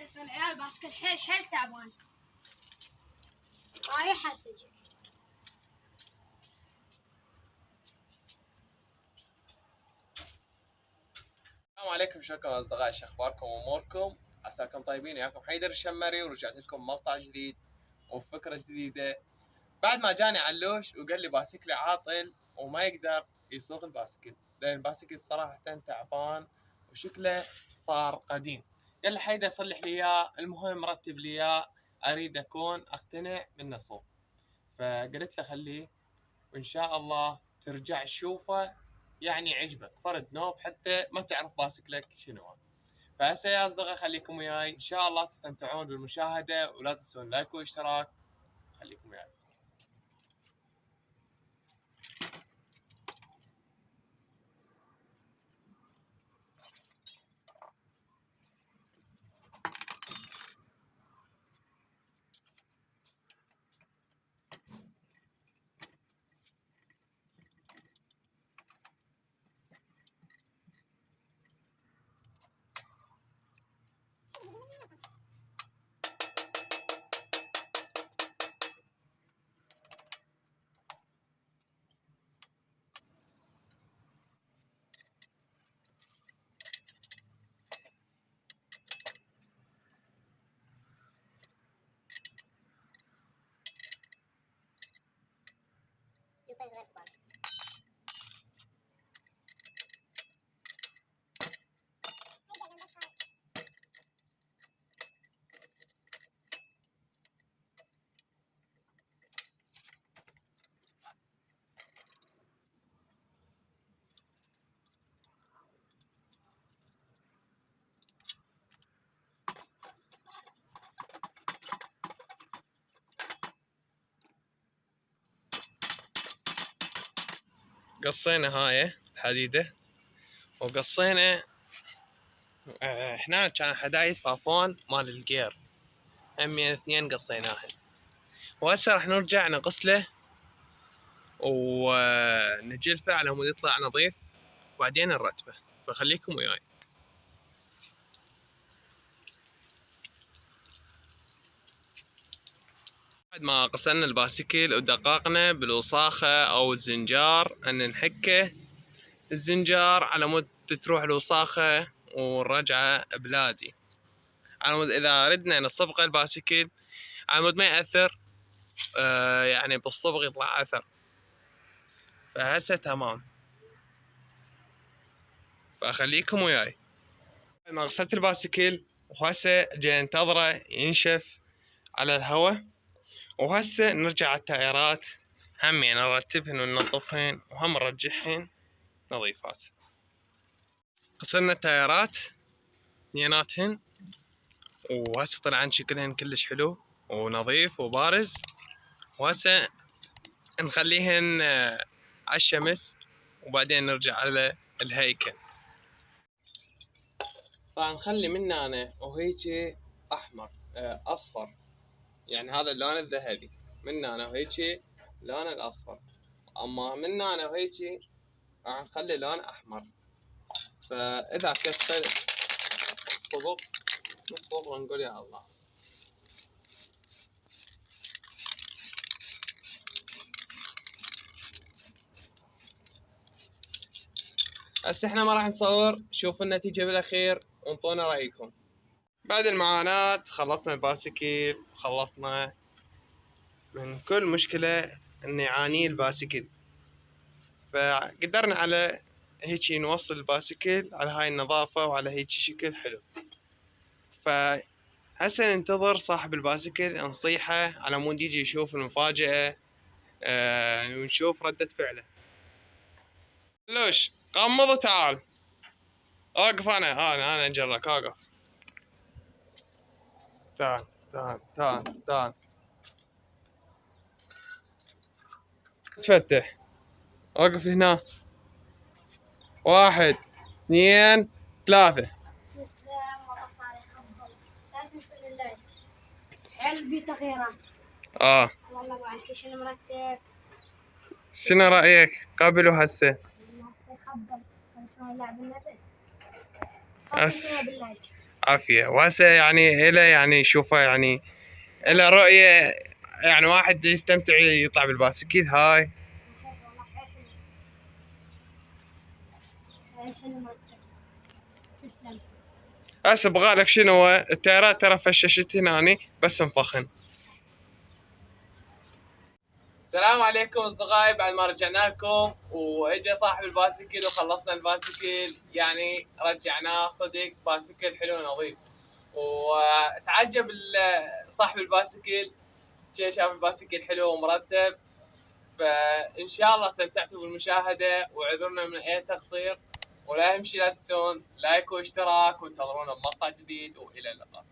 بس العيال باسكت حيل تعبان. رايح هسه جي. السلام عليكم، شلونكم اصدقائي؟ شو اخباركم واموركم؟ عساكم طيبين. وياكم حيدر الشمري، ورجعت لكم مقطع جديد وفكره جديده. بعد ما جاني علوش وقال لي باسكلي عاطل وما يقدر يسوق الباسكل، لان الباسكل صراحه تعبان وشكله صار قديم. قال لي حيدر صلح لي اياه، المهم رتب لي اياه، اريد اكون اقتنع بالنصوب. فقلت له خليه وان شاء الله ترجع تشوفه، يعني عجبك فرد نوب حتى ما تعرف باسكلك شنو. فهسه يا اصدقاء خليكم وياي، ان شاء الله تستمتعون بالمشاهده، ولا تنسون لايك واشتراك. خليكم وياي. قصينا هاي الحديده وقصينا هنا كان حدايد فافون مال الجير، همين اثنين قصيناهن. وهسه راح نرجع نغسله ونجلفه على مود يطلع نظيف، وبعدين نرتبه. فخليكم وياي. بعد ما غسلنا الباسكل ودققنا بالوساخة او الزنجار ان نحكه الزنجار على مود تروح الوساخة ونرجعه بلادي، على مود اذا ردنا نصبغ الباسكل على مود ما يأثر، يعني بالصبغ يطلع اثر. فهسه تمام، فخليكم وياي. بعد ما غسلت الباسكل وهسه جاي انتظره ينشف على الهواء، وهسه نرجع على التايرات هم يعني نرتبهن وننظفهن وهم نرجعهن نظيفات. غسلنا التايرات اثنيناتهن وهسه طلعن شكلهن كلش حلو ونظيف وبارز. وهسه نخليهن على الشمس وبعدين نرجع على الهيكل. طبعا نخلي من هنا وهيجي احمر اصفر، يعني هذا اللون الذهبي من هنا وهيجي لون الاصفر، اما من هنا وهيجي راح نخلي لون احمر. فاذا كسر الصبغ نصبغ ونقول يا الله. هسه احنا ما راح نصور، شوفوا النتيجة بالاخير وانطونا رايكم. بعد المعاناة خلصنا الباسكل وخلصنا من كل مشكلة ان يعانيه الباسكل، فقدرنا على هيجي نوصل الباسكل على هاي النظافة وعلى هيجي شكل حلو. فهسه ننتظر صاحب الباسكل نصيحه على مود يجي يشوف المفاجأة، ونشوف ردة فعله. لوش غمض وتعال، اوقف انا اجرك، اوقف. تعال تعال تعال تعال تفتح، اوقف هنا. 1 2 3. لا تنسون اللايك. حلو بيه تغييرات. والله بعد كل شيء مرتب. شنو رأيك قبل وهسه؟ هسه يخبل، شلون يلعب النفس. باللايك. عافية. وهسه يعني إله يعني شوفه يعني إله رؤية، يعني واحد يستمتع يطلع بالباسكيل هاي. والله حيل حلو مرتب. تسلم. هسه بغالك شنو هو التيارات ترى فششت هناني بس انفخن. السلام عليكم اصدقائي، بعد ما رجعنا لكم واجى صاحب الباسكل وخلصنا الباسكل، يعني رجعناه صدق باسكل حلو نظيف. وتعجب صاحب الباسكل، شاف الباسكل حلو ومرتب. فان شاء الله استمتعتوا بالمشاهده، وعذرنا من اي تقصير. ولا يمشي لا تنسون لايك واشتراك، وانتظرونا بمقطع جديد، والى اللقاء.